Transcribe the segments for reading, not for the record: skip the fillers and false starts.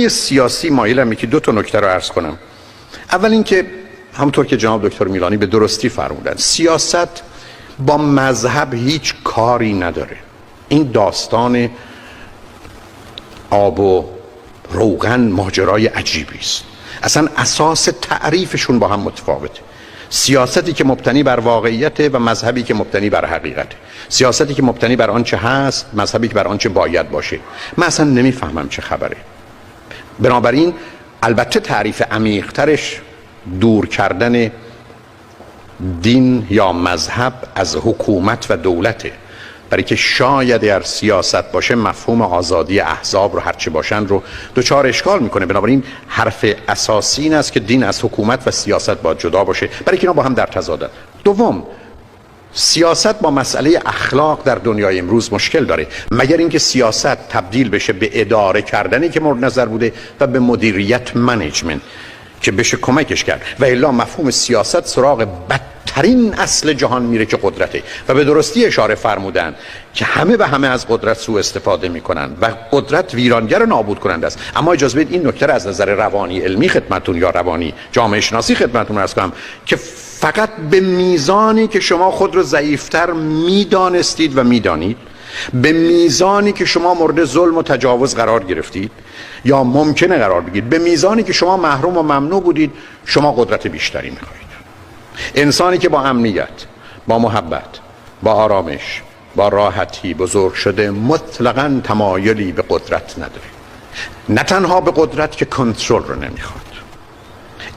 سیاسی مایلم که دو تا نکته رو عرض کنم. اول اینکه همونطور که جناب دکتر میلانی به درستی فرمودن، سیاست با مذهب هیچ کاری نداره. این داستان آب و روغن ماجرای عجیبی است. اصلا اساس تعریفشون با هم متفاوته. سیاستی که مبتنی بر واقعیت و مذهبی که مبتنی بر حقیقت. سیاستی که مبتنی بر آنچه هست، مذهبی که بر آنچه باید باشه. من اصلا نمیفهمم چه خبره. بنابراین البته تعریف عمیق‌ترش دور کردن دین یا مذهب از حکومت و دولته، برای که شاید اگر سیاست باشه مفهوم آزادی احزاب رو هرچه باشن رو دوچار اشکال میکنه. بنابراین حرف اساسی این است که دین از حکومت و سیاست باید جدا باشه، برای که اینا با هم در تضادن. دوم، سیاست با مسئله اخلاق در دنیای امروز مشکل داره، مگر اینکه سیاست تبدیل بشه به اداره کردنی که مورد نظر بوده و به مدیریت منیجمنت که بشه کمکش کرد، و الا مفهوم سیاست سراغ بدترین اصل جهان میره که قدرته. و به درستی اشاره فرمودن که همه به همه از قدرت سوء استفاده میکنن و قدرت ویرانگر نابود کننده است. اما اجازه بدید این نکته را از نظر روانی علمی خدمتتون یا روانی جامعه شناسی خدمتتون عرض کنم که فقط به میزانی که شما خود رو ضعیفتر میدانستید و میدانید، به میزانی که شما مورد ظلم و تجاوز قرار گرفتید یا ممکنه قرار بگیرید، به میزانی که شما محروم و ممنوع بودید، شما قدرت بیشتری میخواهید. انسانی که با امنیت، با محبت، با آرامش، با راحتی بزرگ شده مطلقاً تمایلی به قدرت نداره. نه تنها به قدرت که کنترل رو نمیخواد.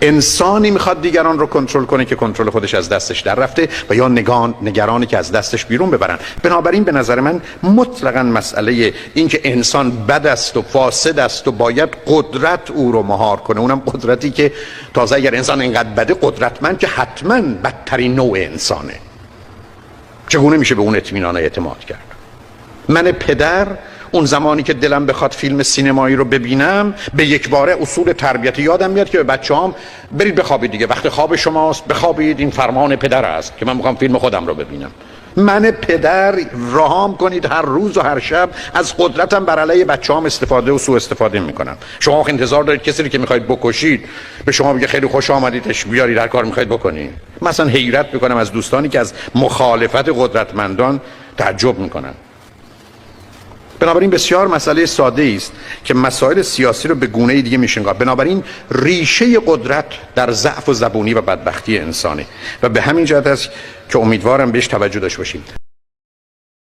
انسانی میخواد دیگران رو کنترل کنه که کنترل خودش از دستش در رفته و یا نگرانی که از دستش بیرون ببرن. بنابراین به نظر من مطلقاً مسئله این که انسان بد است و فاسد است و باید قدرت او رو مهار کنه، اونم قدرتی که تازه اگر انسان اینقدر بده قدرتمند که حتما بدترین نوع انسانه، چگونه میشه به اون اطمینان اعتماد کرد؟ من پدر اون زمانی که دلم بخواد فیلم سینمایی رو ببینم به یک باره اصول تربیتی یادم میاد که به بچه‌هام برید بخوابید دیگه، وقت خواب شماست بخوابید، این فرمان پدر است که من میخوام فیلم خودم رو ببینم. من پدر رهام کنید هر روز و هر شب از قدرتم بر علیه بچه‌هام استفاده و سوء استفاده میکنم. شما انتظار دارید کسی که میخواید بکشید به شما بگه خیلی خوش آمدیدش بیارید هر کار میخواید بکنید؟ مثلا حیرت میکنم از دوستانی که از مخالفت قدرتمندان تعجب میکنن. بنابراین بسیار مسئله ساده است که مسائل سیاسی رو به گونه دیگه میشه نگاه. بنابراین ریشه قدرت در ضعف و زبونی و بدبختی انسانه و به همین جهت است که امیدوارم بهش توجه داشته باشیم.